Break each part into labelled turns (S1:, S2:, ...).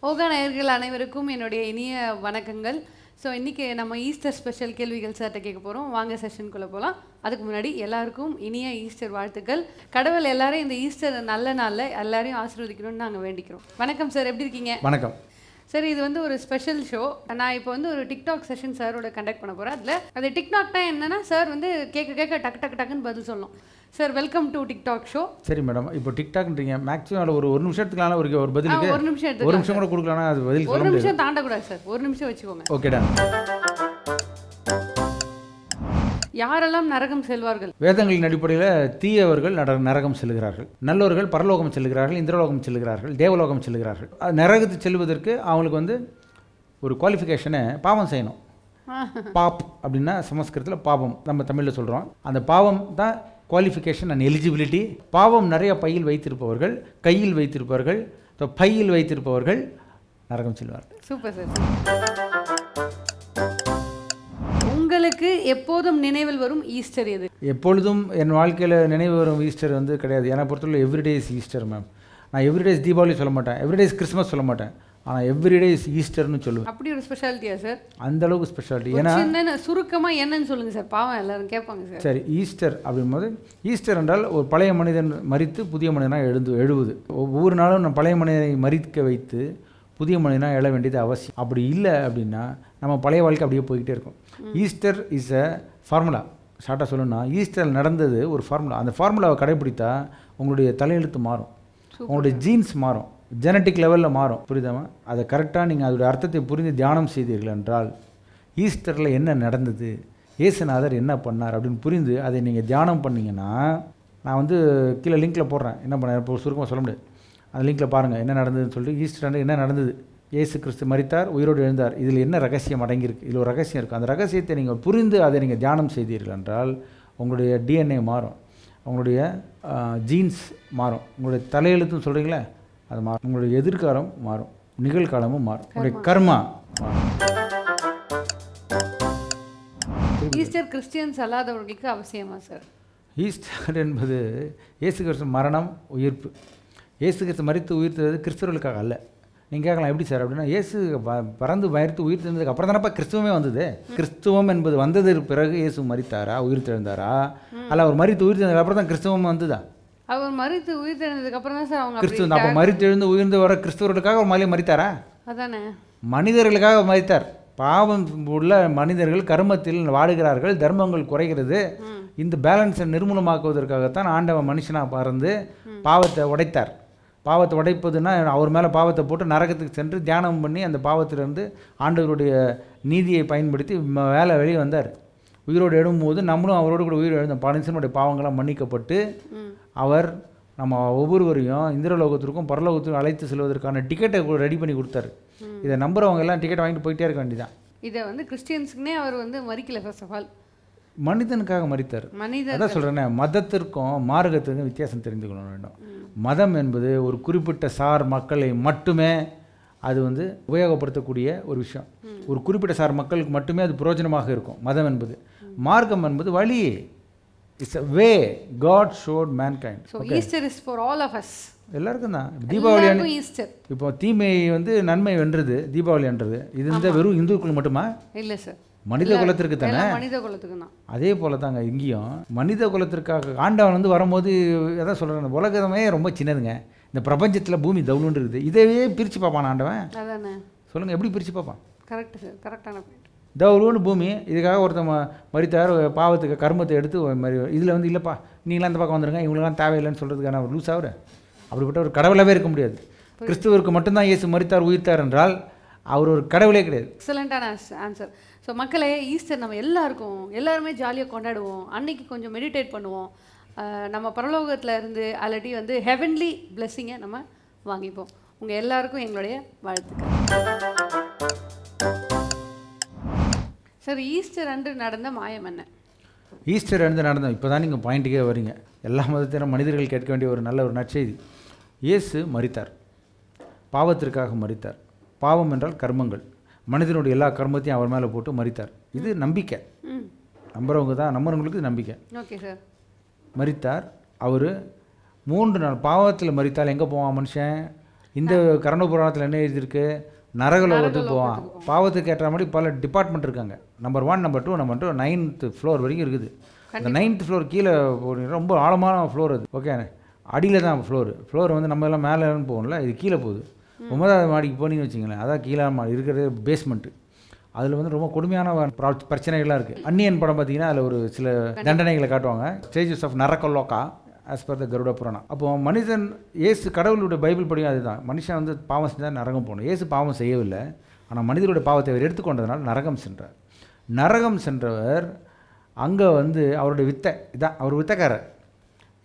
S1: wOGA நேயர்கள் அனைவருக்கும் என்னுடைய இனிய வணக்கங்கள். ஸோ இன்றைக்கி நம்ம ஈஸ்டர் ஸ்பெஷல் கேள்விகள் சார்ட்ட கேட்க போகிறோம். வாங்க செஷனுக்குள்ளே போகலாம். அதுக்கு முன்னாடி எல்லாருக்கும் இனிய ஈஸ்டர் வாழ்த்துக்கள். கடவுள் எல்லாரும் இந்த ஈஸ்டர் நல்ல நாளில் எல்லாரையும் ஆசீர்வதிக்கணும்னு நாங்கள் வேண்டிக்கிறோம். வணக்கம் சார், எப்படி இருக்கீங்க?
S2: வணக்கம்
S1: சார், இது வந்து ஒரு ஸ்பெஷல் ஷோ. நான் இப்போ வந்து ஒரு டிக்டாக் செஷன் சாரோட கண்டக்ட் பண்ண போகிறேன். அதில் அது டிக்டாக்னா என்னென்னா, சார் வந்து கேட்க டக்குன்னு பதில் சொல்லணும். Sir, welcome to TikTok show.
S2: சரி மேடம், இப்போ டிக்டாக்ன்றீங்க, மேக்ஸிமம் அதில் ஒரு நிமிஷத்துக்குலாம் ஒரு பதிலுக்கு
S1: ஒரு நிமிஷம் எடுத்து
S2: ஒரு நிமிஷம் கூட கொடுக்கலன்னா அது பதில்
S1: ஒரு நிமிஷம் தாண்டக்கூடாது சார், ஒரு நிமிஷம் வச்சுக்கோங்க.
S2: ஓகேடா.
S1: யாரெல்லாம் நரகம் செல்வார்கள்?
S2: வேதங்களின் அடிப்படையில் தீயவர்கள் நரகம் செல்கிறார்கள், நல்லவர்கள் பரலோகம் செல்கிறார்கள், இந்திரலோகம் செல்கிறார்கள், தேவலோகம் செல்கிறார்கள். நரகத்து செல்வதற்கு அவங்களுக்கு வந்து ஒரு குவாலிஃபிகேஷனை பாவம் செய்யணும். பாப் அப்படின்னா சமஸ்கிருதத்தில் பாவம், நம்ம தமிழில் சொல்கிறோம். அந்த பாவம் தான் குவாலிஃபிகேஷன் அண்ட் எலிஜிபிலிட்டி. பாவம் நிறைய பையில் வைத்திருப்பவர்கள், கையில் வைத்திருப்பவர்கள், பையில் வைத்திருப்பவர்கள் நரகம் செல்வார்கள்.
S1: Super sir. உங்களுக்கு எப்போதும் நினைவில் வரும் ஈஸ்டர் எது?
S2: எப்பொழுதும் என் வாழ்க்கையில் நினைவு வரும் ஈஸ்டர் வந்து கிடையாது. என்னை பொறுத்தவரை எவ்ரிடே இஸ் ஈஸ்டர் மேம். நான் எவ்ரிடே இஸ் தீபாவளி சொல்ல மாட்டேன், எவ்ரிடே இஸ் கிறிஸ்மஸ் சொல்ல மாட்டேன், ஆனால் எவ்ரிடே இஸ் ஈஸ்டர்னு சொல்லுவேன்.
S1: அப்படி ஒரு ஸ்பெஷாலிட்டியா சார்? அந்த
S2: அளவுக்கு ஸ்பெஷாலிட்டி. ஏன்னா
S1: சுருக்கமாக என்னன்னு சொல்லுங்கள் சார், பாவம் எல்லாரும் கேட்பாங்க சார்.
S2: சரி, ஈஸ்டர் அப்படிங்கும்போது ஈஸ்டர் என்றால் ஒரு பழைய மனிதன் மரித்து புதிய மனிதனாக எழுவது. ஒவ்வொரு நாளும் நம்ம பழைய மனிதனை மரிக்க வைத்து புதிய மனிதனாக எழ வேண்டியது அவசியம். அப்படி இல்லை அப்படின்னா நம்ம பழைய வாழ்க்கை அப்படியே போய்கிட்டே இருக்கும். Easter is a formula. ஷார்ட்டாக சொல்லணும்னா ஈஸ்டர் நடந்தது ஒரு ஃபார்முலா. அந்த ஃபார்முலாவை கடைபிடித்தா உங்களுடைய தலையெழுத்து மாறும், உங்களுடைய ஜீன்ஸ் மாறும், ஜெனட்டிக் லெவலில் மாறும். புரியுதாமா? அதை கரெக்டாக நீங்கள் அதோடைய அர்த்தத்தை புரிந்து தியானம் செய்தீர்கள் என்றால் ஈஸ்டரில் என்ன நடந்தது, இயேசுநாதர் என்ன பண்ணார் அப்படின்னு புரிந்து அதை நீங்கள் தியானம் பண்ணிங்கன்னா, நான் வந்து கீழே லிங்க்கில் போடுறேன், என்ன பண்ண இப்போ சுருக்கமாக சொல்ல முடியாது, அந்த லிங்க்கில் பாருங்கள் என்ன நடந்ததுன்னு சொல்லிட்டு. ஈஸ்டர் என்ன நடந்தது, இயேசு கிறிஸ்து மரித்தார், உயிரோடு எழுந்தார், இதில் என்ன ரகசியம் அடங்கியிருக்கு, இதில் ஒரு ரகசியம் இருக்குது. அந்த ரகசியத்தை நீங்கள் புரிந்து அதை நீங்கள் தியானம் செய்தீர்கள் என்றால் உங்களுடைய டிஎன்ஏ மாறும், உங்களுடைய ஜீன்ஸ் மாறும், உங்களுடைய தலையெழுத்துன்னு சொல்கிறீங்களே அது மாறும், உங்களுடைய எதிர்காலம் மாறும், நிகழ்காலமும் மாறும், உங்களுடைய கர்மா மாறும்.
S1: ஈஸ்டர் கிறிஸ்டியன்ஸ் அல்லாதவர்களுக்கு அவசியமா சார்?
S2: ஈஸ்டர் என்பது இயேசு கிறிஸ்து மரணம் உயிர்ப்பு. இயேசு கிறிஸ்து மரித்து உயிர்த்தது கிறிஸ்தவர்களுக்காக அல்ல. நீங்கள் கேட்கலாம் எப்படி சார் அப்படின்னா, இயேசு பறந்து மரித்து உயிர்த்தெழுந்ததுக்கு அப்புறம் தானப்பா கிறிஸ்துவமே வந்தது. கிறிஸ்துவம் என்பது வந்ததற்கு பிறகு இயேசு மரித்தாரா உயிர்த்தெழுந்தாரா, அல்ல அவர் மரித்து உயிர்த்தெழுந்ததுக்கு அப்புறம் தான் கிறிஸ்துவம் வந்துதா?
S1: அவர் மரித்து உயிர்த்தெழுந்ததுக்கு அப்புறம் தான் சார் அவங்க
S2: கிறிஸ்துவ. அப்போ மரித்து எழுந்து உயிர்ந்து வர கிறிஸ்தவர்களுக்காக ஒரு மலையை மரித்தாரா?
S1: அதானே,
S2: மனிதர்களுக்காக மரித்தார். பாவம் உள்ள மனிதர்கள் கர்மத்தில் வாடுகிறார்கள், தர்மங்கள் குறைகிறது. இந்த பேலன்ஸை நிர்மூலமாக்குவதற்காகத்தான் ஆண்டவன் மனுஷனாக பறந்து பாவத்தை உடைத்தார். பாவத்தை உடைப்பதுன்னா அவர் மேலே பாவத்தை போட்டு நரகத்துக்கு சென்று தியானம் பண்ணி அந்த பாவத்திலிருந்து ஆண்டவருடைய நீதியை பயன்படுத்தி வேலை வெளியே வந்தார். உயிரோடு எழும்போது நம்மளும் அவரோடு கூட உயிர் எழுந்தோம். மனுஷனுடைய பாவங்களாம் மன்னிக்கப்பட்டு அவர் நம்ம ஒவ்வொருவரையும் இந்திரலோகத்திற்கும் பரலோகத்திற்கும் அழைத்து செல்வதற்கான டிக்கெட்டை ரெடி பண்ணி கொடுத்தாரு. இதை நம்புறவங்க எல்லாம் டிக்கெட் வாங்கிட்டு போயிட்டே இருக்க வேண்டியதான்.
S1: இதை வந்து கிறிஸ்டியன்ஸுக்குனே அவர் வந்து மறிக்கல. ஃபர்ஸ்ட் ஆஃப் ஆல்
S2: மனிதனுக்காக மறித்தார். அதான் சொல்கிறேன்னே, மதத்திற்கும் மார்க்கத்திற்கும் வித்தியாசம் தெரிந்து கொள்ள வேண்டும். மதம் என்பது ஒரு குறிப்பிட்ட சார் மக்களை மட்டுமே அது வந்து உபயோகப்படுத்தக்கூடிய ஒரு விஷயம். ஒரு குறிப்பிட்ட சார் மக்களுக்கு மட்டுமே அது பிரயோஜனமாக இருக்கும் மதம் என்பது. மார்க்கம் என்பது வழி. It's a way God showed mankind.
S1: So Easter is for all of us.
S2: எல்லாருக்கும் தான். தீபாவளி
S1: ஈஸ்டர்
S2: இப்போ தீமை வந்து நன்மை வென்றது தீபாவளி என்றது. இது இந்த வெறும் இந்துக்கள் மட்டுமா?
S1: இல்லை சார்,
S2: மனித குலத்திற்கு தானே.
S1: மனித குலத்துக்கு தான்.
S2: அதே போல தாங்க இங்கேயும் மனித குலத்திற்காக ஆண்டவன் வந்து வரும்போது எதாவது சொல்கிறேன், உலகமே ரொம்ப சின்னதுங்க, இந்த பிரபஞ்சத்தில் பூமி தவுளுன்னு இருக்குது, இதவே பிரித்து பார்ப்பான் ஆண்டவன். அதானே, சொல்லுங்கள் எப்படி பிரித்து பார்ப்பான்?
S1: கரெக்ட் சார், கரெக்டான பாயிண்ட்.
S2: தவுளுன்னு பூமி, இதுக்காக ஒருத்தன் மரித்தார், பாவத்துக்கு கர்மத்தை எடுத்து மறி. இதில் வந்து இல்லைப்பா நீங்களாம் இந்த பக்கம் வந்துருங்க, இவங்களாம் தேவையில்லைன்னு சொல்கிறதுக்கான ஒரு லூஸ் ஆகுற. அப்படிப்பட்ட ஒரு கடவுளாகவே இருக்க முடியாது. கிறிஸ்துவருக்கு மட்டும்தான் இயேசு மரித்தார் உயிர்த்தார் என்றால் அவர் ஒரு கடவுளே கிடையாது.
S1: எக்ஸலண்ட்டான ஆன்சர். ஸோ மக்களே, ஈஸ்டர் நம்ம எல்லாருமே ஜாலியாக கொண்டாடுவோம். அன்னைக்கு கொஞ்சம் மெடிடேட் பண்ணுவோம். நம்ம பரலோகத்தில் இருந்து அல்லாட்டி வந்து ஹெவன்லி பிளெஸ்ஸிங்கை நம்ம வாங்கிப்போம். உங்கள் எல்லாருக்கும் எங்களுடைய வாழ்த்துக்கள். சார், ஈஸ்டர் அன்று நடந்த மாயம் என்ன?
S2: ஈஸ்டர் அன்று நடந்த, இப்போ தான் நீங்கள் பாயிண்ட்டுக்கே வரீங்க. எல்லா மதத்திலும் மனிதர்கள் கேட்க வேண்டிய ஒரு நல்ல ஒரு நற்செய்தி. இயேசு மரித்தார், பாவத்திற்காக மரித்தார். பாவம் என்றால் கர்மங்கள். மனிதனுடைய எல்லா கர்மத்தையும் அவர் மேலே போட்டு மரித்தார். இது நம்பிக்கை. நம்புறவங்க தான், நம்புறவங்களுக்கு நம்பிக்கை.
S1: Okay sir.
S2: மரித்தார். அவர் 3 நாள் பாவத்தில் மரித்தால் எங்கே போவான் மனுஷன்? இந்த கரண புராணத்தில் என்ன எழுதியிருக்கு, நரகலோகத்துக்கு போவான். பாவத்துக்கு ஏற்ற மாதிரி பல டிபார்ட்மெண்ட் இருக்காங்க. Number 1, number 2, number 2, 9th floor வரைக்கும் இருக்குது. அந்த 9th ஃப்ளோர் கீழே போனீங்கன்னா ரொம்ப ஆழமான ஃப்ளோர் அது. ஓகே, அடியில் தான் ஃப்ளோர் வந்து நம்ம எல்லாம் மேலே போகணும்ல, இது கீழே போகுது. 9வது மாடிக்கு போனீங்கன்னு வச்சிங்களேன், அதான் கீழே மாடி இருக்கிறது பேஸ்மெண்ட்டு. அதில் வந்து ரொம்ப கொடுமையான பிரச்சனைகள்லாம் இருக்குது. அந்நியன் படம் பார்த்தீங்கன்னா அதில் ஒரு சில தண்டனைகளை காட்டுவாங்க. Stages of Narakaloka as per the Garuda Puranam. அப்போது மனிதன் ஏசு கடவுளுடைய பைபிள் படியும் அதுதான், மனுஷன் வந்து பாவம் செஞ்சால் நரகம் போகணும். ஏசு பாவம் செய்யவில்லை, ஆனால் மனிதனுடைய பாவத்தை அவர் எடுத்துக்கொண்டதுனால நரகம் சென்றார். நரகம் சென்றவர் அங்கே வந்து அவருடைய வித்தை இதான், அவர் வித்தைக்காரர்.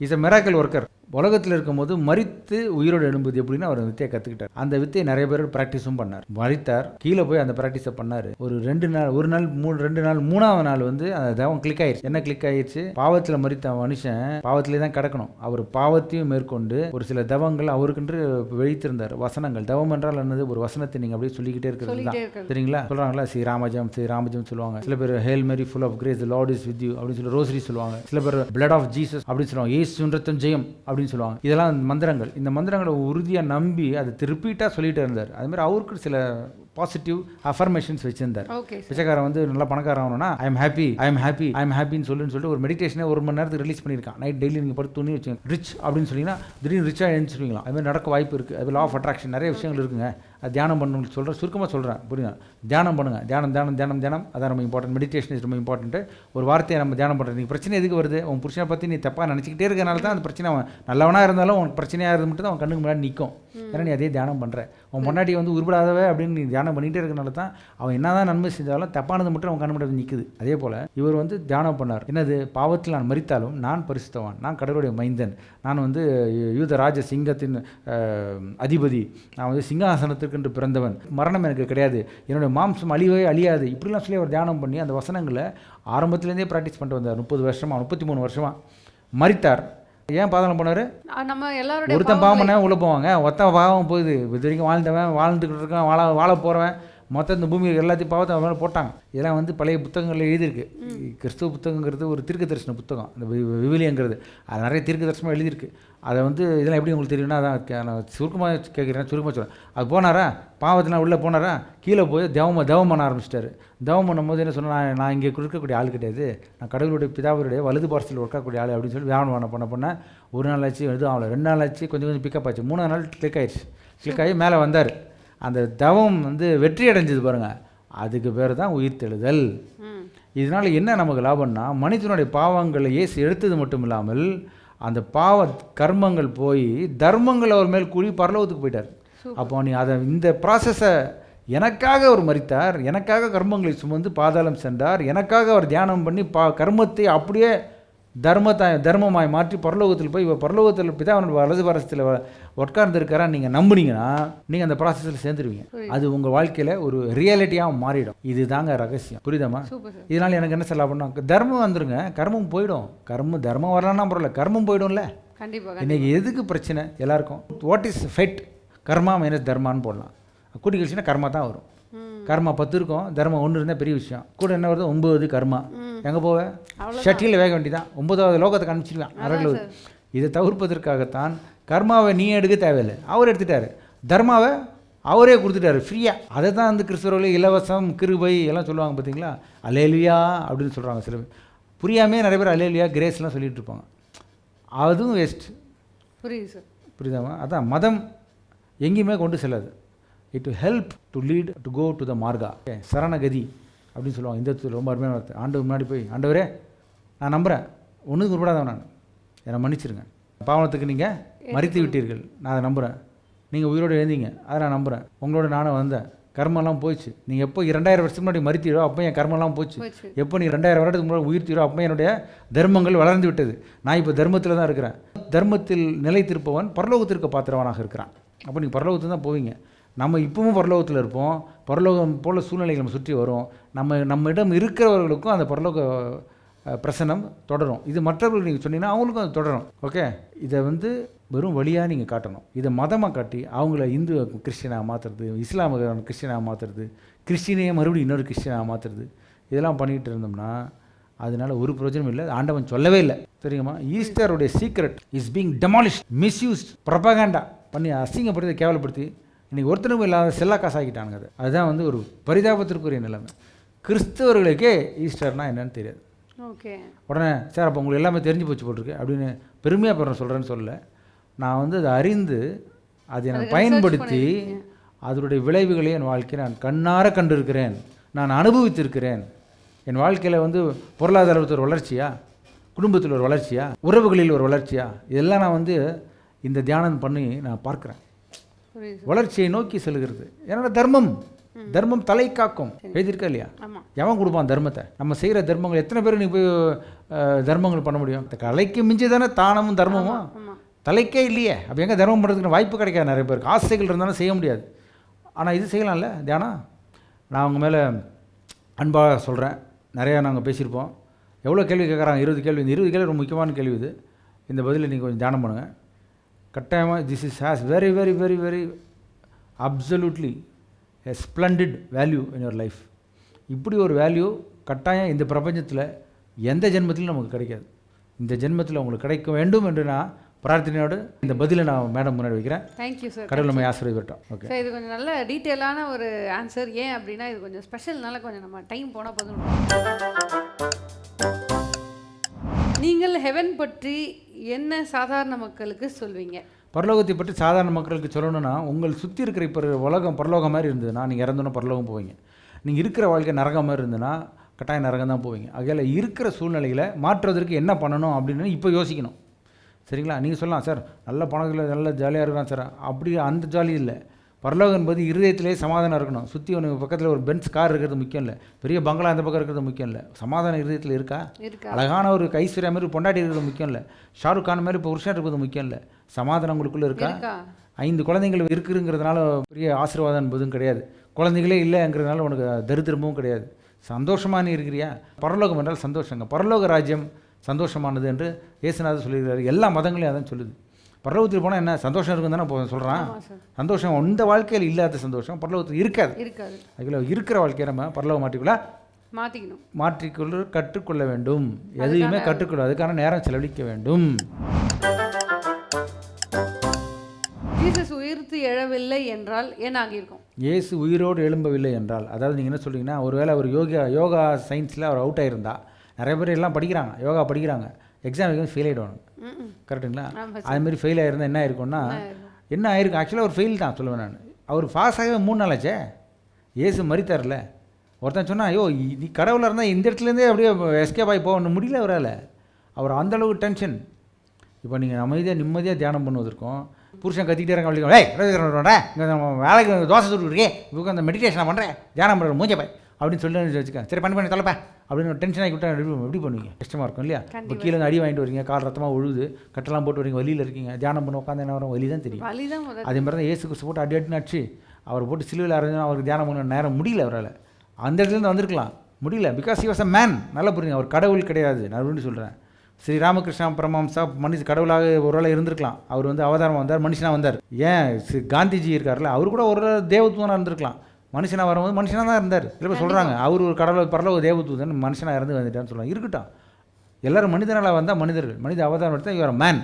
S2: Is a miracle worker. உலகத்தில் இருக்கும்போது மரித்து உயிரோடு எழும்புது எப்படின்னு அவர் வித்தையை கற்றுக்கிட்டார். அந்த வித்தையை நிறைய பேர் ப்ராக்டிஸும் பண்ணார். மரித்தார், கீழே போய் அந்த ப்ராக்டிஸை பண்ணார். ஒரு 2 நாள், 1 நாள், 2 நாள், 3வது நாள் வந்து அந்த தவம் கிளிக் ஆயிடுச்சு. என்ன கிளிக் ஆயிடுச்சு, பாவத்தில் மரித்த மனுஷன் பாவத்திலே தான் கிடக்கணும். அவர் பாவத்தையும் மேற்கொண்டு ஒரு சில தவங்கள் அவருக்கென்று வைத்திருந்தார். வசனங்கள், தவம் என்றால் என்னது, ஒரு வசனத்தை நீங்கள் அப்படியே சொல்லிக்கிட்டே இருக்கிறது தான். சரிங்களா, சொல்கிறாங்களா, ஸ்ரீராமஜம் சொல்லுவாங்க. சில பேர் hail Mary full of grace the Lord is with you அப்படின்னு சொல்லி ரோசரி சொல்லுவாங்க. சில பேர் பிளட் ஆஃப் ஜீசஸ் அப்படின்னு சொல்லுவாங்க. இயேசுவின் இரத்தம் ஜெயம் அப்படின்னு சொல்லுவாங்க. இதெல்லாம் மந்திரங்கள். இந்த மந்திரங்களை உறுதியாக நம்பி அதை ரிப்பீட்டாக சொல்லிகிட்டே இருந்தார். அதுமாதிரி அவருக்கு சில பாசிட்டிவ் அஃபர்மேஷன்ஸ் வச்சிருந்தார். பிச்சைக்காரன் வந்து நல்லா பணக்காரன் ஆகணும்னா ஐ எம் ஹாப்பின்னு சொல்லிட்டு ஒரு மெடிடேஷனே 1 மணி நேரத்துக்கு ரிலீஸ் பண்ணியிருக்கான். நைட் டெய்லி நீங்கள் படுத்து துணி வச்சுங்க ரிச் அப்படின்னு சொன்னீங்கன்னா திடீர்னு ரிச்சாக எழுந்துருவீங்களா. அதுமாதிரி நடக்க வாய்ப்பு இருக்குது. அது லா ஆஃப் அட்ராக்ஷன் நிறைய விஷயங்கள் இருக்குங்க. அது தியானம் பண்ணணும்னு சொல்கிறேன், சுருக்கமாக சொல்கிறேன், புரியுங்க. தியானம் பண்ணுங்கள். தியானம் அதான் ரொம்ப இம்பார்ட்டன்ட். மெடிடேஷன் இஸ் ரொம்ப இம்பார்ட்டன்ட்டு. ஒரு வார்த்தையை நம்ம தியானம் பண்ணுறது. நீங்கள் பிரச்சனை எதுக்கு வருது, உன் புருஷனை பற்றி நீ தப்பாக நினச்சிக்கிட்டே இருக்கிறனால தான் அந்த பிரச்சனை. அவன் நல்லவனாக இருந்தாலும் உனக்கு பிரச்சனையாக இருந்து மட்டும் தான் அவன் கண்ணுக்கு முன்னாடி நிற்கும். ஏன்னா நீ அதே தியானம் பண்ணுற. அவன் முன்னாடி வந்து உருப்படாதவே அப்படின்னு நீ தியானம் பண்ணிகிட்டே இருக்கனால தான் அவன் என்ன தான் நன்மை செஞ்சாலும் தப்பானது மட்டும் அவன் கண்ணு முன்னாடி நிற்குது. அதே போல் இவர் வந்து தியானம் பண்ணார். என்னது, பாவத்தில் நான் மரித்தாலும் நான் பரிசுத்தவான், நான் கடவுளுடைய மைந்தன், நான் வந்து யூத ராஜ சிங்கத்தின் அதிபதி, நான் வந்து சிங்காசனத்திற்கு பிறந்தவன், மரணம் எனக்கு கிடையாது, என்னுடைய மாம்சம் அழியவே அழியாது, இப்படிலாம் சொல்லி அவர் தியானம் பண்ணி அந்த வசனங்களை ஆரம்பத்துலேருந்தே ப்ராக்டிஸ் பண்ணிட்டு வந்தார். 30 வருஷமாக 33 வருஷமாக மரித்தார். ஏன் பாதகம் போனார்,
S1: நம்ம எல்லாரும்
S2: ஒருத்தன் பாவம் பண்ண உள்ளே போவாங்க, ஒருத்தன் பாவம் போகுது, இது வரைக்கும் வாழ்ந்துக்கிட்டு இருக்கான், வாழ போகிறவன் மொத்தம் இந்த பூமி எல்லாத்தையும் பாவத்தை அவன் மேலே போட்டாங்க. இதெல்லாம் வந்து பழைய புத்தகங்களில் எழுதியிருக்கு. கிறிஸ்துவ புத்தகங்கிறது ஒரு தீர்க்க தரிசன புத்தகம். அந்த விவிலியங்கிறது அது நிறைய தீர்க்க தரிசனமாக எழுதியிருக்கு. அதை வந்து இதெல்லாம் எப்படி உங்களுக்கு தெரியும்னா, அதான் நான் சுருக்கமாக கேட்குறேன், சுருக்கமாக சொல்கிறேன். அது போனாரா, பாவத்தில் உள்ளே போனாரா, கீழே போய் தவம் பண்ண ஆரம்பிச்சிட்டாரு. தவம் பண்ணும்போது என்ன சொன்னால், நான் இங்கே இருக்கக்கூடிய ஆள் கிடையாது, நான் கடவுளுடைய பிதாவுடைய வலது பார்சல் இருக்கக்கூடிய ஆள் அப்படின்னு சொல்லி தியானம் பண்ண 1 நாள் ஆச்சு, எதுவும் ஆகலை. 2 நாள் ஆச்சு, கொஞ்சம் பிக்கப் ஆச்சு. 3ஆவது நாள் கிளிக் ஆயிடுச்சு. கிளிக் ஆகி மேலே வந்தார். அந்த தவம் வந்து வெற்றி அடைஞ்சது பாருங்கள், அதுக்கு பேர் தான் உயிர்த்தெழுதல். இதனால் என்ன நமக்கு லாபம்னா, மனிதனுடைய பாவங்களை இயேசு எடுத்தது மட்டும் இல்லாமல் அந்த பாவ கர்மங்கள் போய் தர்மங்கள் அவர் மேல் கூடி பரலோகத்துக்கு போயிட்டார். அப்போ நீ அதை இந்த ப்ராசஸை எனக்காக அவர் மரித்தார், எனக்காக கர்மங்களை சுமந்து பாதாளம் சென்றார், எனக்காக அவர் தியானம் பண்ணி கர்மத்தை அப்படியே தர்மமாய் மாற்றி பரலோகத்தில் போய் பரலோகத்தில் பிதாவினுடைய வலது பாரசத்தில் உட்கார்ந்துருக்காரா நீங்கள் நம்புனீங்கன்னா நீங்கள் அந்த ப்ராசஸில் சேர்ந்துருவீங்க. அது உங்கள் வாழ்க்கையில் ஒரு ரியாலிட்டியாக மாறிடும். இது தாங்க ரகசியம், புரியுதாமா? இதனால் எனக்கு என்ன சொல்ல பண்ணோம், தர்மம் வந்துருங்க, கர்மம் போயிடும். தர்மம் வரலான்னா பரவாயில்ல, கர்மம் போயிடும்ல.
S1: கண்டிப்பாக.
S2: இன்றைக்கி எதுக்கு பிரச்சனை எல்லாருக்கும், what is fate, karma minus தர்மான்னு போடலாம். கூட்டி கழிச்சுன்னா கர்மா தான் வரும். கர்மா 10 இருக்கும், தர்மம் 1 இருந்தால் பெரிய விஷயம். கூட என்ன வருது, 9 கர்மா. எங்கே போவேன், ஷட்டியில் வேக வேண்டிதான், 9வது லோகத்துக்கு அனுப்பிச்சிடுவேன் நரகலோக. இதை தவிர்ப்பதற்காகத்தான் கர்மாவை நீ எடுக்க தேவையில்லை, அவர் எடுத்துட்டார். தர்மாவை அவரே கொடுத்துட்டாரு ஃப்ரீயாக. அதை தான் வந்து கிறிஸ்தவர்கள் இலவசம் கிருபை எல்லாம் சொல்லுவாங்க பார்த்தீங்களா, அல்லேலுயா அப்படின்னு சொல்கிறாங்க. சில பேர் புரியாமே நிறைய பேர் அல்லேலுயா கிரேஸ்லாம் சொல்லிகிட்டு இருப்பாங்க. அதுவும் வேஸ்ட்.
S1: புரியுது சார்,
S2: புரியுதாமா? அதான் மதம் எங்கேயுமே கொண்டு செல்லாது. It to help to lead to go to the marga. சரணகதி அப்படின்னு சொல்லுவாங்க. இந்த ரொம்ப அருமையான வார்த்தை. ஆண்டவர் முன்னாடி போய், ஆண்டவரே நான் நம்புகிறேன், ஒன்றுக்கு உருப்படாதவன் நான், என்னை மன்னிச்சிருங்க, பாவனத்துக்கு நீங்கள் மறித்து விட்டீர்கள், நான் அதை நம்புகிறேன், நீங்கள் உயிரோடு எழுந்தீங்க, அதை நான் நம்புகிறேன், உங்களோட நானும் வந்தேன், கர்மெல்லாம் போயிடுச்சு. நீங்கள் எப்போ 2000 வருஷத்துக்கு முன்னாடி மறித்தீரோ அப்போ என் கர்மெல்லாம் போச்சு. எப்போ நீ 2000 வருடத்துக்கு முன்னாடி உயிர்த்தீரோ அப்போ என்னுடைய தர்மங்கள் வளர்ந்து விட்டது. நான் இப்போ தர்மத்தில் தான் இருக்கிறேன். தர்மத்தில் நிலைத்திருப்பவன் பரலோகத்திற்கு பாத்திரவனாக இருக்கிறான். அப்போ நீங்கள் பரலோகத்துக்கு தான் போவீங்க. நம்ம இப்பவும் பரலோகத்தில் இருப்போம். பரலோகம் போல் சூழ்நிலைகள் நம்ம சுற்றி வரும். நம்மிடம் இருக்கிறவர்களுக்கும் அந்த பரலோக பிரசனம் தொடரும். இது மற்றவர்கள் நீங்கள் சொன்னீங்கன்னா அவங்களுக்கும் அது தொடரும். ஓகே, இதை வந்து வெறும் வழியாக நீங்கள் காட்டணும். இதை மதமாக காட்டி அவங்கள இந்து கிறிஸ்டியனாக மாற்றுறது, இஸ்லாம கிறிஸ்டியனாக மாற்றுறது, கிறிஸ்டினையே மறுபடியும் இன்னொரு கிறிஸ்டியனாக மாற்றுறது, இதெல்லாம் பண்ணிகிட்டு இருந்தோம்னா அதனால ஒரு பிரயோஜனம் இல்லை. ஆண்டவன் சொல்லவே இல்லை, தெரியுமா? ஈஸ்டருடைய secret is being demolished, misused, propaganda. பண்ணி அசிங்கப்படுத்தி கேவலப்படுத்தி இன்றைக்கி ஒருத்தனுக்கும் இல்லாத செல்லா காசாக்கிட்டானுங்க. அதுதான் வந்து ஒரு பரிதாபத்திற்குரிய நிலைமை. கிறிஸ்தவர்களுக்கே ஈஸ்டர்னால் என்னன்னு தெரியாது.
S1: ஓகே,
S2: உடனே சார் அப்போ உங்களுக்கு எல்லாமே தெரிஞ்சு போச்சு போட்டிருக்கு அப்படின்னு பெருமையாக பெற சொல்கிறேன்னு சொல்ல, நான் வந்து அதை அறிந்து அதை நான் பயன்படுத்தி அதனுடைய விளைவுகளை என் வாழ்க்கையை நான் கண்ணார கண்டிருக்கிறேன், நான் அனுபவித்திருக்கிறேன். என் வாழ்க்கையில் வந்து பொருளாதாரத்தில் ஒரு வளர்ச்சியா, குடும்பத்தில் ஒரு வளர்ச்சியா, உறவுகளில் ஒரு வளர்ச்சியா, இதெல்லாம் நான் வந்து இந்த தியானம் பண்ணி நான் பார்க்குறேன். வளர்ச்சியை நோக்கி செல்கிறது. என்னோட தர்மம் தலை காக்கும் எழுதியிருக்கா இல்லையா? எவன் கொடுப்பான் தர்மத்தை? நம்ம செய்கிற தர்மங்கள் எத்தனை பேர் நீ போய் தர்மங்கள் பண்ண முடியும்? கலைக்கு மிஞ்சி தானே தானமும் தர்மமும். தலைக்கே இல்லையே, அப்போ எங்கே தர்மம் பண்ணுறதுக்கு வாய்ப்பு கிடைக்காது. நிறைய பேருக்கு ஆசைகள் இருந்தாலும் செய்ய முடியாது. ஆனால் இது செய்யலாம்ல தியானம். நான் அவங்க மேலே அன்பாக சொல்கிறேன். நிறையா நாங்கள் பேசியிருப்போம். எவ்வளோ கேள்வி கேட்குறாங்க? 20 கேள்வி. இந்த 20 கேள்வி ரொம்ப முக்கியமான கேள்வி இது. இந்த பதிலை நீங்கள் கொஞ்சம் தியானம் பண்ணுங்கள் கட்டாயமாக. This is has very very very very absolutely a splendid value in your life. இப்படி ஒரு வேல்யூ கட்டாயம் இந்த பிரபஞ்சத்தில் எந்த ஜென்மத்திலும் நமக்கு கிடைக்காது. இந்த ஜென்மத்தில் உங்களுக்கு கிடைக்க வேண்டும் என்று நான் பிரார்த்தனையோடு இந்த பதிலை நான் மேடம் முன்னாடி வைக்கிறேன்.
S1: Thank you sir.
S2: கடவுள் நம்ம ஆசீர்வதிக்கட்டும். ஓகே
S1: சார், இது கொஞ்சம் நல்ல டீட்டெயிலான ஒரு ஆன்சர். ஏன் அப்படின்னா இது கொஞ்சம் ஸ்பெஷல்னால கொஞ்சம் நம்ம டைம் போனால் போதும். நீங்கள் ஹெவன் பற்றி என்ன சாதாரண மக்களுக்கு சொல்வீங்க?
S2: பரலோகத்தை பற்றி சாதாரண மக்களுக்கு சொல்லணும்னா, உங்கள் சுற்றி இருக்கிற இப்போ உலகம் பரலோகம் மாதிரி இருந்ததுன்னா நீங்கள் இறந்தோன்னா பரலோகம் போவீங்க. நீங்கள் இருக்கிற வாழ்க்கை நரகம் மாதிரி இருந்ததுன்னா கட்டாயம் நரகம் தான் போவீங்க. ஆகையால் இருக்கிற சூழ்நிலைகளை மாற்றுவதற்கு என்ன பண்ணணும் அப்படின்னு இப்போ யோசிக்கணும். சரிங்களா? நீங்கள் சொல்லலாம் சார் நல்ல பணத்தில் நல்ல ஜாலியாக இருக்கலாம் சார். அப்படி அந்த ஜாலி இல்லை. பரலோகம் என்பது இருதயத்திலே சமாதானம் இருக்கணும். சுற்றி ஒன்று பக்கத்தில் ஒரு பென்ஸ் கார் இருக்கிறது முக்கியம் இல்லை, பெரிய பங்களா அந்த பக்கம் இருக்கிறது முக்கியம் இல்லை. சமாதானம் இருதயத்தில் இருக்கா? அழகான ஒரு ஐஸ்வர்யா மாதிரி பொண்டாட்டி இருக்கிறது முக்கியம் இல்லை, ஷாருக் கான் மாதிரி இப்போ புருஷன் இருக்கிறது முக்கியம் இல்லை. சமாதானம் உங்களுக்குள்ளே இருக்கா? 5 குழந்தைகள் இருக்குங்கிறதுனால பெரிய ஆசீர்வாதம் என்பதும் கிடையாது. குழந்தைகளே இல்லைங்கிறதுனால உனக்கு தரித்திரமும் கிடையாது. சந்தோஷமாக நீ இருக்கிறியா? பரலோகம் என்றால் சந்தோஷங்க. பரலோக ராஜ்யம் சந்தோஷமானது என்று இயேசுநாதர் சொல்லியிருக்காரு. எல்லா மதங்களையும் அதான் சொல்லுது. பரலோகத்தில் போனால் என்ன சந்தோஷம் இருக்குன்னு தானே சொல்கிறான். சந்தோஷம் இந்த வாழ்க்கையில் இல்லாத சந்தோஷம் பரலோகத்தில் இருக்காது. அதில் இருக்கிற வாழ்க்கையை நம்ம பரலோகம் மாற்றிக்கொள்ள கற்றுக்கொள்ள வேண்டும். எதையுமே கற்றுக்கொள்ள அதுக்கான நேரம் செலவழிக்க வேண்டும்.
S1: இயேசு உயிர்த்து எழவில்லை என்றால் என்ன ஆகியிருக்கும்?
S2: இயேசு உயிரோடு எழும்பவில்லை என்றால், அதாவது நீங்கள் என்ன சொல்கிறீங்கன்னா, ஒருவேளை ஒரு யோகா சயின்ஸில் அவர் அவுட் ஆகிருந்தா, நிறைய பேர் எல்லாம் படிக்கிறாங்க, யோகா படிக்கிறாங்க, எக்ஸாம் ஃபெயில் ஆகிடுவாங்க. கரெக்டுங்களா? அதுமாதிரி ஃபெயில் ஆகிருந்தால் என்ன ஆயிருக்கும்னா, என்ன ஆயிருக்கும்? ஆக்சுவலாக ஒரு ஃபெயில் தான் சொல்லுவேன் நான். அவர் பாஸ் ஆகவே 3 நாள் ஆச்சே. இயேசு மரித்தார்ல. ஒருத்தன் சொன்னால் ஐயோ நீ கடவுளாக இருந்தால் இந்த இடத்துலேருந்தே அப்படியே எஸ்கேப் ஆகி போக முடியல அவரால். அவர் அந்தளவுக்கு டென்ஷன். இப்போ நீங்கள் அமைதியாக நிம்மதியாக தியானம் பண்ணுவதற்கும் புருஷன் கத்திக்கிட்டே இருக்க வேலைக்கு தோசை சுட்டுருக்கே இப்போ அந்த மெடிடேஷன் பண்ணுறேன் தியானம் பண்ணுற மூஞ்சை பாய் அப்படின்னு சொல்லி வச்சுக்கேன். சரி பண்ணி தொலைப்பேன் அப்படின்னு டென்ஷன் ஆகி விட்டா எப்படி பண்ணுவீங்க? கஷ்டமாக இருக்கும் இல்லையா? இப்போ கீழே அடி வாங்கிட்டு வரீங்க, கால் ரத்தமாக ஒழுது, கட்டெல்லாம் போட்டு வரீங்க, வலியில் இருக்கீங்க, தியானம் பண்ண உட்காந்து என்ன வரும்? வலி தான் தெரியும். அதே மாதிரி தான் இயேசு கிறிஸ்து போட்டு அடி அடிச்சு அவர் போட்டு சிலுவையில் அரைஞ்சா அவருக்கு தியானம் பண்ண நேரம் முடியல. அவரால் அந்த இடத்துலேருந்து வந்திருக்கலாம், முடியல. Because he was a man. நல்லா புரியுங்க, அவர் கடவுள் கிடையாது. நான் அப்படின்னு சொல்கிறேன். ஸ்ரீ ராமகிருஷ்ணா பரமஹம்சா மனுஷ கடவுளாக ஒரு வேளை இருந்திருக்கலாம். அவர் வந்து அவதாரமாக வந்தார், மனுஷனாக வந்தார். ஏன் காந்திஜி இருக்கார்ல, அவர் கூட ஒரு தேவத்துவனாக இருந்திருக்கலாம். மனுஷனாக வரும்போது மனுஷனாக தான் இருந்தார். இல்லை சொல்கிறாங்க அவர் ஒரு கடவுள் பரலோக தேவதூதன் மனுஷனாக இருந்து வந்துட்டான்னு சொல்லுவாங்க. இருக்கட்டும், எல்லோரும் மனிதனால் வந்தால் மனிதர்கள், மனித அவதாரம் எடுத்தால் இவர் மேன்.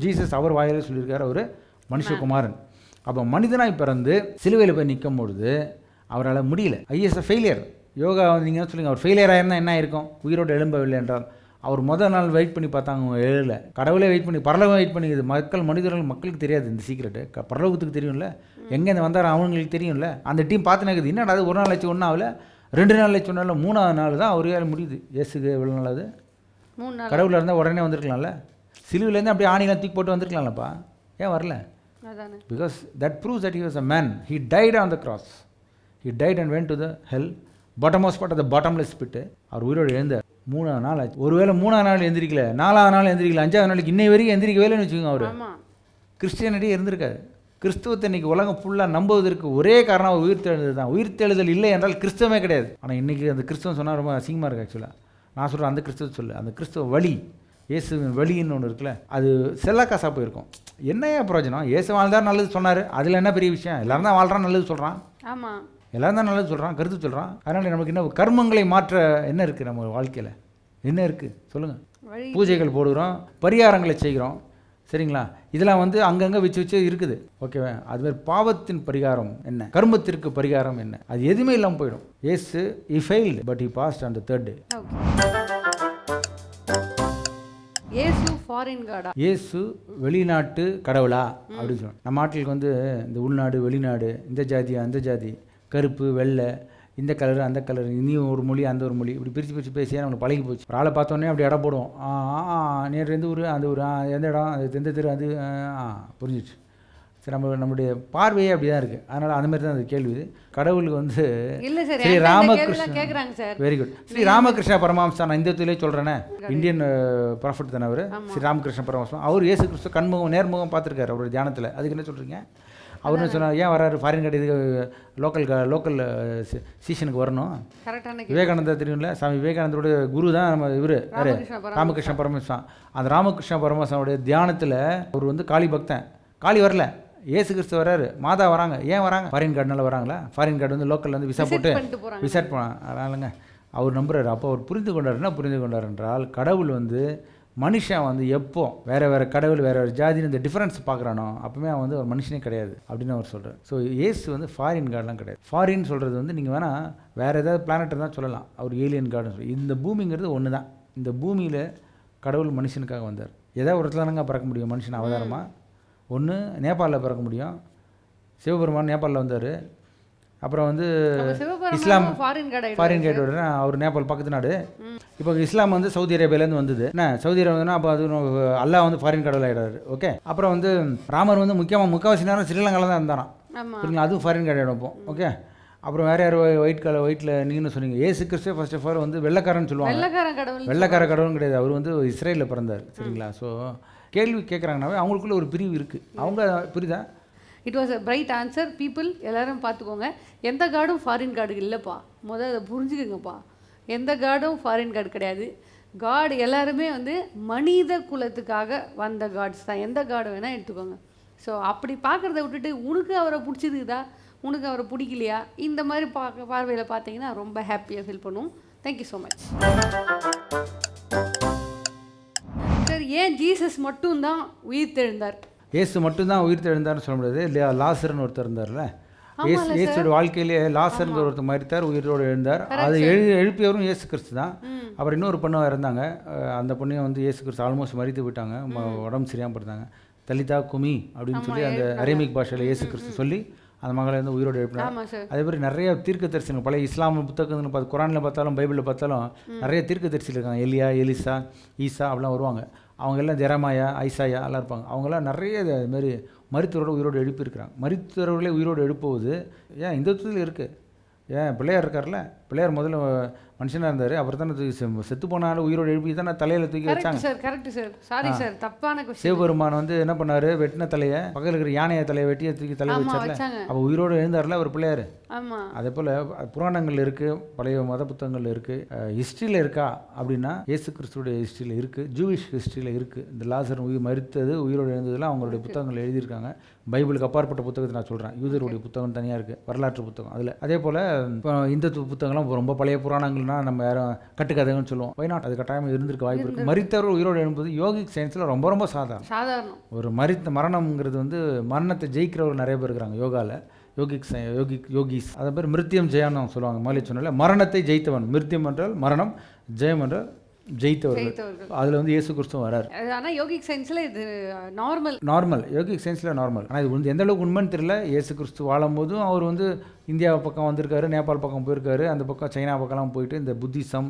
S2: ஜீசஸ் அவர் வாயிலே சொல்லியிருக்கார், அவர் மனுஷகுமாரன். அப்போ மனிதனாக பிறந்து சிலுவையில் போய் நிற்கும் பொழுது அவரால் முடியல. IS failure. யோகா நீங்கள் சொல்லுங்கள், அவர் ஃபெயிலியர் ஆயிருந்தால் என்ன ஆயிருக்கும்? உயிரோடு எழும்பவில்லை என்றால். அவர் முதல் நாள் வெயிட் பண்ணி பார்த்தாங்க, அவங்க எழல. கடவுளே வெயிட் பண்ணி, பரலோகம் வெயிட் பண்ணிக்குது. மக்களுக்கு தெரியாது இந்த சீக்கிரட்டு. பரலோகத்துக்கு தெரியும்ல, எங்கேருந்து வந்தார் அவங்களுக்கு தெரியும்ல. அந்த டீம் பார்த்து நிற்குது. என்னடா அது 1 நாள் ஆச்சு, 1 ஆகல, 2 நாள் ஆச்சு, 1 நாள், 3ஆவது நாள் தான் அவரே முடியுது. இயேசுக்கு எவ்வளோ நாள் அது? 3 நாள். கடவுளில் இருந்தால் உடனே வந்திருக்கலாம்ல. சிலுவிலேருந்து அப்படியே ஆணிலாம் தூக்கி போட்டு வந்திருக்கலாம்லப்பா. ஏன் வரல? Because that proves that he was a man. He died on the cross. He died and went to the hell, bottommost part of the bottomless pit. அவர் உயிரோடு எழுந்தார். 3ஆவது நாள் ஆச்சு. ஒருவேளை 3ஆவது நாள் எந்திரிக்கல, 4ஆவது நாள் எந்திரிக்கல, 5ஆவது நாளைக்கு இன்னை வரைக்கும் எந்திரிக்கவேலன்னு வச்சுக்கோங்க. அவர் கிறிஸ்டியானிட்டியே இருந்திருக்காரு. கிறிஸ்துவத்தை இன்றைக்கி உலகம் ஃபுல்லாக நம்புவதற்கு ஒரே காரணம் அவர் உயிர்த்தெழுதல் தான். உயிர்த்தெழுதல் இல்லை என்றால் கிறிஸ்தவமே கிடையாது. ஆனால் இன்றைக்கி அந்த கிறிஸ்தவம் சொன்னால் ரொம்ப அசிங்கமாக இருக்குது. ஆக்சுவலாக நான் சொல்கிறேன், அந்த கிறிஸ்தவ சொல்லு, அந்த கிறிஸ்தவ வழி, இயேசுவின் வழின்னு ஒன்று இருக்குல்ல, அது செல்லாக்காசாக போயிருக்கும். என்னையா பிரயோஜனம்? இயேசு வாழ்ந்தார் நல்லது சொன்னார், அதில் என்ன பெரிய விஷயம்? எல்லோரும் தான் வாழ்கிறான் நல்லது சொல்கிறான். ஆமாம், எல்லோரும் தான் நல்லது சொல்கிறான், கருத்து சொல்கிறான். அதனால் நமக்கு என்ன கர்மங்களை மாற்ற என்ன இருக்குது? நம்ம வாழ்க்கையில் என்ன இருக்குது சொல்லுங்கள்? பூஜைகள் போடுகிறோம், பரிகாரங்களை செய்கிறோம், சரிங்களா? இதெல்லாம் வந்து அங்கங்கே வச்சு இருக்குது. ஓகேவா? அதுமாதிரி பாவத்தின் பரிகாரம் என்ன, கர்மத்திற்கு பரிகாரம் என்ன, அது எதுவுமே இல்லாமல் போயிடும். இயேசு he failed but he passed on the third day.
S1: இயேசு ஃபாரின் காடா? இயேசு
S2: வெளிநாட்டு கடவுளா அப்படின்னு சொல்லுவாங்க. நம்ம நாட்டுக்கு வந்து இந்த உள்நாடு வெளிநாடு, இந்த ஜாதி அந்த ஜாதி, கருப்பு வெள்ளை, இந்த கலரு அந்த கலரு, இனியும் ஒரு மொழி அந்த ஒரு மொழி, இப்படி பிரித்து பேசியே நம்மளுக்கு பழகி போச்சு. ஒரு ஆளை பார்த்தோன்னே அப்படி இடம் போடுவோம். நேற்று எந்த ஊர் அந்த ஊர், எந்த இடம் அது, எந்த தெரு அது, புரிஞ்சிச்சு. சரி, நம்மளுடைய பார்வையே அப்படி தான் இருக்குது. அதனால் அந்த மாதிரி தான் அந்த கேள்வி. கடவுளுக்கு வந்து ஸ்ரீ ராமகிருஷ்ணன், வெரி குட், ஸ்ரீ ராமகிருஷ்ண பரமஹம்சா, நான் இந்தியத்திலே சொல்கிறேனே, இந்தியன் ப்ராஃபிட் தானே அவர், ஸ்ரீ ராமகிருஷ்ண பரமஹம்சா. அவர் இயேசு கிறிஸ்து கண்முகம் நேர்முகம் பார்த்துருக்காரு அவருடைய தியானத்தில். அதுக்கு என்ன சொல்கிறீங்க? அவருன்னு சொன்னால் ஏன் வராரு ஃபாரின் கார்டு, இது லோக்கல் சீசனுக்கு வரணும். விவேகானந்தா தெரியும்ல, சாமி விவேகானந்தருடைய குரு தான் நம்ம இவர் ராமகிருஷ்ண பரமஹம்சா. அந்த ராமகிருஷ்ண பரமஹம்சாவுடைய தியானத்தில் அவர் வந்து காளி பக்தன். காளி வரல, இயேசு கிறிஸ்து வராரு, மாதா வராங்க. ஏன் வராங்க? ஃபாரின் கார்டுனால வராங்களா? ஃபாரின் கார்டு வந்து லோக்கலில் வந்து விசா போட்டு விசாட் போனாங்க. அதனாலங்க அவர் நம்புறாரு. அப்போ அவர் புரிந்து கொண்டார். என்ன புரிந்து கொண்டார் என்றால், கடவுள் வந்து மனுஷன் வந்து எப்போ வேறு கடவுள் வேறு ஜாதின்னு இந்த டிஃப்ரென்ஸ் பார்க்குறானோ அப்போவே அவன் வந்து ஒரு மனுஷனே கிடையாது அப்படின்னு அவர் சொல்கிறார். ஸோ இயேசு வந்து ஃபாரின் கார்டெலாம் கிடையாது. ஃபாரின் சொல்கிறது வந்து நீங்கள் வேணால் வேறு ஏதாவது பிளானட்டை தான் சொல்லலாம், அவர் ஏலியன் கார்டுன்னு சொல்லி. இந்த பூமிங்கிறது ஒன்று தான். இந்த பூமியில் கடவுள் மனுஷனுக்காக வந்தார். ஏதாவது ஒரு இடத்துல தானங்க பிறக்க முடியும் மனுஷன் அவதாரமாக. ஒன்று நேபாளில் பிறக்க முடியும், சிவபெருமான் நேபாளில் வந்தார். அப்புறம் வந்து இஸ்லாம் ஃபாரின் கைடோட அவர் நேபாள் பக்கத்து நாடு. இப்போ இஸ்லாம் வந்து சவுதி அரேபியாலேருந்து வந்தது. என்ன சவுதி அரேபியானா அப்போ அது அல்லாஹ் வந்து ஃபாரின் கடவுள் ஆகிடாரு. ஓகே. அப்புறம் வந்து ராமர் வந்து முக்கால்வாசி நேரம் ஸ்ரீலங்காவில் தான் இருந்தாராம். சரிங்களா? அதுவும் ஃபாரின் கடவுள் வைப்போம். ஓகே. அப்புறம் வேறு யார் ஒயிட்டில் நீங்கன்னு சொன்னீங்க. ஏசு கிறிஸ்து ஃபர்ஸ்ட் ஆஃப் ஆல் வந்து வெள்ளைக்காரன்னு சொல்லுவாங்க. வெள்ளைக்கார கடவுளும் கிடையாது, அவர் வந்து இஸ்ரேலில் பிறந்தார். சரிங்களா? ஸோ கேள்வி கேட்குறாங்கனாவே அவங்களுக்குள்ள ஒரு பிரிவு இருக்குது. அவங்க புரியுதா?
S1: It was a bright answer. People எல்லாரும் பார்த்துக்கோங்க, எந்த கார்டும் ஃபாரின் கார்டு இல்லைப்பா. முதல்ல அதை புரிஞ்சுக்கோங்கப்பா. எந்த கார்டும் ஃபாரின் கார்டு கிடையாது. காட் எல்லாருமே வந்து மனித குலத்துக்காக வந்த காட்ஸ் தான். எந்த கார்டு வேணால் எடுத்துக்கோங்க. ஸோ அப்படி பார்க்குறத விட்டுட்டு உனக்கு அவரை பிடிச்சிருக்குதா, உனக்கு அவரை பிடிக்கலையா, இந்த மாதிரி பார்வையில் பார்த்தீங்கன்னா ரொம்ப ஹாப்பியாக ஃபீல் பண்ணுவோம். Thank you so much. சார், ஏன் ஜீசஸ் மட்டும்தான் உயிர் தெழுந்தார்?
S2: இயேசு மட்டும்தான் உயிர் தெழுந்தார்னு சொல்ல முடியாது இல்லையா? லாசர்னு ஒருத்தர் இருந்தார்ல, இயேசுடைய வாழ்க்கையிலே லாசர்ங்கிற ஒருத்தர் மரித்தார், உயிரோடு எழுந்தார். அதை எழுப்பியவரும் இயேசு கிறிஸ்து தான். அப்புறம் இன்னொரு பொண்ணு இருந்தாங்க, அந்த பொண்ணையும் வந்து இயேசு கிறிஸ்து ஆல்மோஸ்ட் மரித்து போயிட்டாங்க, உடம்பு சரியாமல் போயிருந்தாங்க. தலிதா குமி அப்படின்னு சொல்லி அந்த அரேமிக் பாஷையில் இயேசு கிறிஸ்து சொல்லி அந்த மகளை வந்து உயிரோடு எழுப்பினார். அதே மாதிரி நிறைய தீர்க்க தரிசனம் பழைய இஸ்லாம் புத்தகங்கள் பார்த்து குரானில் பார்த்தாலும் பைபிளில் பார்த்தாலும் நிறைய தீர்க்க தரிசிகள் இருக்காங்க. எலியா, எலிசா, ஈசா அப்படிலாம் வருவாங்க. அவங்க எல்லாம் ஜெரமாயா, ஐசாயா எல்லாம் இருப்பாங்க. அவங்களாம் நிறைய இதுமாரி மரித்தவரோட உயிரோடு எழுப்பியிருக்கிறாங்க. மரித்தவர்களே உயிரோடு எழுப்புவது ஏன் இந்துத்துவத்தில் இருக்குது. ஏன் பிள்ளையார் இருக்கார்ல, பிள்ளையார் முதல்ல மனுஷனாக இருந்தார், அப்புறம் தானே செத்து போனாலும் உயிரோடு எழுப்பி தானே தலையில் தூக்கி வச்சாங்க.
S1: Sir correct sir, sorry sir, தப்பான கொஸ்டின்.
S2: சிவபெருமான் வந்து என்ன பண்ணார், வெட்டின தலையை பக்கத்தில் இருக்கிற யானையை தலையை வெட்டியை தூக்கி தலையை வச்சார்ல, அப்போ உயிரோடு எழுந்தார்ல அவர் பிள்ளையார்.
S1: ஆமாம்.
S2: அதே போல் புராணங்கள் இருக்குது, பழைய மத புத்தகங்கள் இருக்குது. ஹிஸ்ட்ரியில் இருக்கா அப்படின்னா இயேசு கிறிஸ்துடைய ஹிஸ்ட்ரியில் இருக்குது, ஜூவிஷ் ஹிஸ்ட்ரியில் இருக்குது. இந்த லாசர் மரித்தது உயிரோடு எழுந்ததெல்லாம் அவங்களுடைய புத்தகங்கள் எழுதியிருக்காங்க. பைபிளுக்கு அப்பாற்பட்ட புத்தகத்தை நான் சொல்கிறேன், யூதருடைய புத்தகம் தனியாக இருக்குது, வரலாற்று புத்தகம். அதில் அதே போல் இப்போ இந்துத்துவ புத்தகம்லாம் ரொம்ப பழைய புராணங்கள்னால் நம்ம யாரும் கட்டுக்கதைன்னு சொல்லுவோம். ஒய்நாட் அது கட்டாயமாக இருந்திருக்க வாய்ப்பு இருக்குது. மரித்தவர் உயிரோடு எழும்புவது யோகிக் சயின்ஸில் ரொம்ப ரொம்ப சாதாரணம். ஒரு மரணம்ங்கிறது வந்து மரணத்தை ஜெயிக்கிறவர் நிறைய பேர் இருக்கிறாங்க யோகாவில். யோகிஸ் அதே பேர் மிருத்தியம் ஜெயான்னு சொல்லுவாங்க. மேலே சொன்னால மரணத்தை ஜெயித்தவன். மிருத்தியம் என்றால் மரணம், ஜெயம் என்றால் ஜெயித்தவர்கள். அதில் வந்து இயேசு கிறிஸ்துவும் வராரு.
S1: ஆனால் யோகிக் சயின்ஸில் இது நார்மல்
S2: யோகிக் சயின்ஸில் நார்மல். ஆனால் இது வந்து எந்த அளவுக்கு உண்மைன்னு தெரியல. இயேசு கிறிஸ்து வாழும் போதும் அவர் வந்து இந்தியா பக்கம் வந்திருக்காரு, நேபாள் பக்கம் போயிருக்காரு, அந்த பக்கம் சைனா பக்கம்லாம் போயிட்டு இந்த புத்திசம்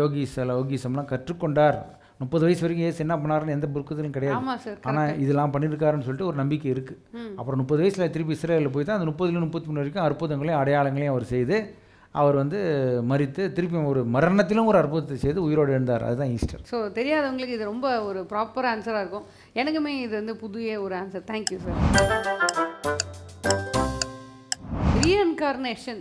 S2: யோகிசம்லாம் கற்றுக்கொண்டார். 30 வயசு வரைக்கும் ஏசு என்ன பண்ணாருன்னு எந்த புத்தகத்திலும் கிடையாது. ஆனால் இதெல்லாம் பண்ணியிருக்காருன்னு சொல்லிட்டு ஒரு நம்பிக்கை இருக்குது. அப்புறம் 30 வயசில் திருப்பி இஸ்ரேலில் போய் தான் அந்த 30-33 வரைக்கும் அற்புதங்களையும் அடையாளங்களையும் அவர் செய்து அவர் வந்து மரித்து திருப்பி ஒரு மரணத்திலும் ஒரு அற்புதத்தை செய்து உயிரோடு எழுந்தார். அதுதான் ஈஸ்டர்.
S1: ஸோ தெரியாதவங்களுக்கு இது ரொம்ப ஒரு ப்ராப்பர் ஆன்சராக இருக்கும். எனக்குமே இது வந்து புதிய ஒரு ஆன்சர். Thank you sir. ரீஇன்கார்னேஷன்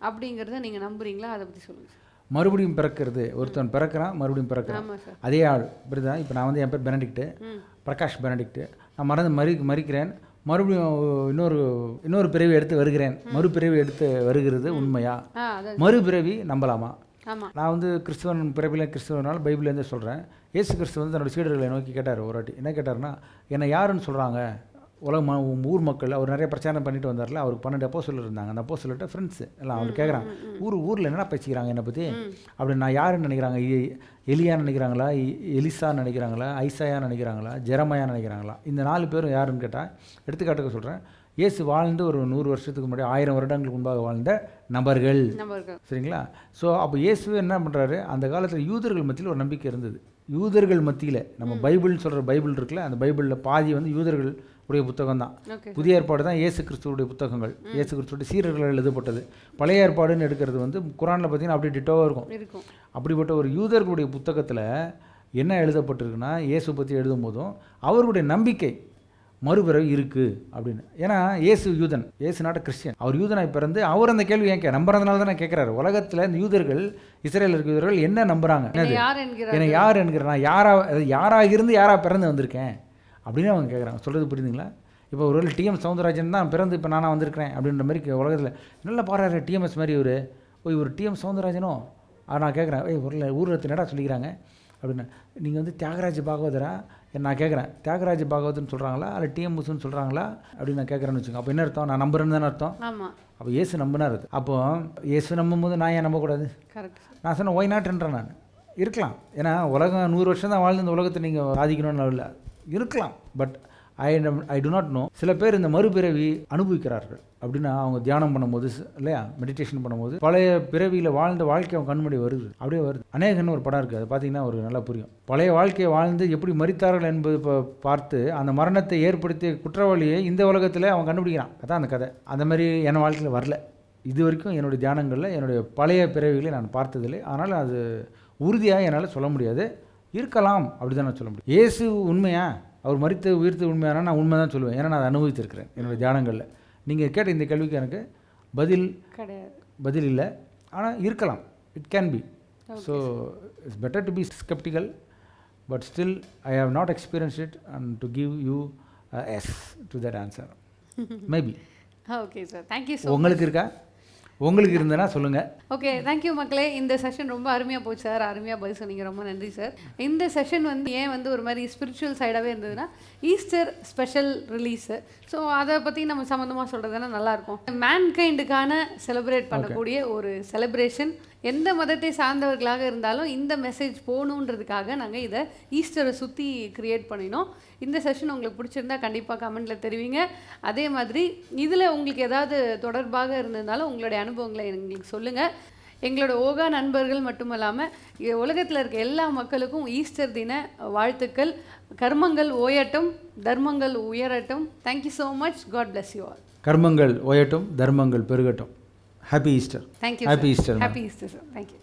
S1: அப்படிங்கிறத நீங்கள் நம்புறீங்களா? அதை பற்றி சொல்லுங்கள் சார்.
S2: மறுபடியும் பிறக்கிறது, ஒருத்தன் பிறக்கிறான் மறுபடியும் பிறக்கிறான், அதே ஆள் இப்படிதான். இப்போ நான் வந்து என் பேர் பெனடிக்ட், பிரகாஷ் பெனடிக்ட். நான் மறிக்கிறேன், மறுபடியும் இன்னொரு பிறவி எடுத்து வருகிறேன். மறுபிறவி எடுத்து வருகிறது உண்மையா? மறுபிறவி நம்பலாமா?
S1: ஆமாம்.
S2: நான் வந்து கிறிஸ்துவன் பிறப்பில் கிறிஸ்துவனால பைபிள்லேருந்து சொல்கிறேன். இயேசு கிறிஸ்து வந்து தன்னோட சீடர்களை நோக்கி கேட்டார் ஒரு வாட்டி. என்ன கேட்டார்னா, என்னை யாருன்னு சொல்கிறாங்க ஊர் மக்கள். அவர் நிறைய பிரச்சாரம் பண்ணிட்டு வந்தார்ல, அவருக்கு 12 அப்போஸ்தலர் இருந்தாங்க. அந்த அப்போஸ்தலர்கிட்ட ஃப்ரெண்ட்ஸு எல்லாம் அவர் கேட்குறாங்க, ஊரில் என்னென்ன பேசிக்கிறாங்க என்னை பற்றி அப்படி. நான் யாருன்னு நினைக்கிறாங்க? எலியான்னு நினைக்கிறாங்களா, எலிசான்னு நினைக்கிறாங்களா, ஐசாயான்னு நினைக்கிறாங்களா, ஜெரமையான்னு நினைக்கிறாங்களா? இந்த 4 பேரும் யாருன்னு கேட்டால் எடுத்துக்காட்டுக்கு சொல்கிறேன். இயேசு வாழ்ந்து ஒரு 100 வருஷத்துக்கு முன்னாடி 1000 வருடங்களுக்கு முன்பாக வாழ்ந்த நபர்கள். சரிங்களா? ஸோ அப்போ இயேசு என்ன பண்ணுறாரு, அந்த காலத்தில் யூதர்கள் மத்தியில் ஒரு நம்பிக்கை இருந்தது. யூதர்கள் மத்தியில் நம்ம பைபிள்னு சொல்கிற பைபிள் இருக்குல்ல, அந்த பைபிளில் பாதி வந்து யூதர்கள் உடைய புத்தகம் தான். புதிய ஏற்பாடு தான் இயேசு கிறிஸ்துவுடைய புத்தகங்கள், இயேசு கிறிஸ்துடைய சீரர்கள் எழுதப்பட்டது. பழைய ஏற்பாடுன்னு எடுக்கிறது வந்து குரானில் பார்த்தீங்கன்னா அப்படி டிட்டோவாக இருக்கும். அப்படிப்பட்ட ஒரு யூதர்களுடைய புத்தகத்தில் என்ன எழுதப்பட்டிருக்குன்னா, இயேசு பற்றி எழுதும் போதும் அவருடைய நம்பிக்கை மறுபிறவி இருக்குது அப்படின்னு. ஏன்னா இயேசு யூதன், இயேசு நாட்ட கிறிஸ்டியன். அவர் யூதனாய் பிறந்து அவர் அந்த கேள்வி ஏன் நம்புறதுனால தான் கேட்குறாரு. உலகத்தில் இந்த யூதர்கள், இஸ்ரேலில் இருக்க யூதர்கள் என்ன நம்புகிறாங்க, என்னை யார் என்கிறேன், நான் யாராக இருந்து யாராக பிறந்து வந்திருக்கேன் அப்படின்னு அவங்க கேட்குறாங்க. சொல்கிறது புரியுதுங்களா? இப்போ ஒரு டிஎம் சவுந்தரராஜன் தான் பிறந்து இப்போ நானாக வந்திருக்கிறேன் அப்படின்ற மாதிரி உலகத்தில் நல்லா பாடுறாரு. டிஎம்எஸ் மாதிரி இவர் டிஎம் சவுந்தரராஜனோ நான் கேட்குறேன், ஊரில் என்னடா சொல்லிக்கிறாங்க அப்படின்னு. நீங்கள் வந்து தியாகராஜ பாகவதரா நான் கேட்குறேன், தியாகராஜ பாகவதன்னு சொல்கிறாங்களா இல்லை டிஎம்எஸ்ன்னு சொல்கிறாங்களா அப்படின்னு நான் கேட்குறேன்னு வச்சுக்கோங்க. அப்போ என்ன அர்த்தம்? நான் நம்புறேன்னு தானே அர்த்தம். அப்போ இயேசு நம்பினார். அப்போ இயேசு நம்பும்போது நான் ஏன் நம்பக்கூடாது? நான் சொன்னேன் ஒய் நாட்ன்றேன். நான் இருக்கலாம், ஏன்னா உலகம் 100 வருஷம் தான் வாழ்ந்து இந்த உலகத்தை நீங்கள் சாதிக்கணும்னு இல்லை, இருக்கலாம். But I do not know. சில பேர் இந்த மறுபிறவி அனுபவிக்கிறார்கள் அப்படின்னா அவங்க தியானம் பண்ணும்போது இல்லையா, மெடிடேஷன் பண்ணும்போது பழைய பிறவியில் வாழ்ந்த வாழ்க்கை அவங்க கண்முடி வருது, அப்படியே வருது. அநேகன்னு ஒரு படம் இருக்குது, அதை பார்த்தீங்கன்னா ஒரு நல்லா புரியும். பழைய வாழ்க்கையை வாழ்ந்து எப்படி மரித்தார்கள் என்பது பார்த்து அந்த மரணத்தை ஏற்படுத்திய குற்றவாளியை இந்த உலகத்தில் அவன் கண்டுபிடிக்கிறான். அதான் அந்த கதை. அந்த மாதிரி என் வாழ்க்கையில் வரல இது வரைக்கும். என்னுடைய தியானங்களில் என்னுடைய பழைய பிறவிகளை நான் பார்த்ததில்லை. அதனால் அது உறுதியாக என்னால் சொல்ல முடியாது. இருக்கலாம் அப்படி தான் நான் சொல்ல முடியும். இயேசு உண்மையா, அவர் மரித்து உயிர்த்து உண்மையான நான் உண்மை தான் சொல்லுவேன். ஏன்னா நான் அதை அனுபவித்திருக்கிறேன் என்னுடைய தியானங்களில். நீங்கள் கேட்ட இந்த கேள்விக்கு எனக்கு பதில் இல்லை, ஆனால் இருக்கலாம். It can be. So it's better to be skeptical, but still I have not experience it and to give you yes to that answer. Maybe.
S1: Okay sir, thank you.
S2: உங்களுக்கு இருக்கா? உங்களுக்கு இருந்தனா சொல்லுங்கள்.
S1: ஓகே, தேங்க்யூ மக்களே. இந்த செஷன் ரொம்ப அருமையாக போச்சு சார், அருமையாக பதில் சொன்னீங்க, ரொம்ப நன்றி சார். இந்த செஷன் வந்து ஏன் வந்து ஒரு மாதிரி ஸ்பிரிச்சுவல் சைடாகவே இருந்ததுன்னா, ஈஸ்டர் ஸ்பெஷல் ரிலீஸு. ஸோ அதை பற்றி நம்ம சம்மந்தமாக சொல்கிறதுனா நல்லாயிருக்கும். மேன்கைண்டுக்கான செலிப்ரேட் பண்ணக்கூடிய ஒரு செலிப்ரேஷன். எந்த மதத்தை சார்ந்தவர்களாக இருந்தாலும் இந்த மெசேஜ் போகணுன்றதுக்காக நாங்கள் இதை ஈஸ்டரை சுற்றி க்ரியேட் பண்ணினோம். இந்த செஷன் உங்களுக்கு பிடிச்சிருந்தா கண்டிப்பாக கமெண்ட்டில் தெரிவிங்க. அதே மாதிரி இதில் உங்களுக்கு ஏதாவது தொடர்பாக இருந்ததுனாலும் உங்களுடைய அனுபவங்களை எங்களுக்கு சொல்லுங்கள். எங்களோட ஓகா நண்பர்கள் மட்டும் இல்லாமல் உலகத்தில் இருக்க எல்லா மக்களுக்கும் ஈஸ்டர் தின வாழ்த்துக்கள். கர்மங்கள் ஓயட்டும், தர்மங்கள் உயரட்டும். Thank you so much. God bless you all.
S2: கர்மங்கள் ஓயட்டும், தர்மங்கள் பெருகட்டும். Happy Easter.
S1: Thank you.
S2: Happy Easter.
S1: Happy Easter sir. Thank you.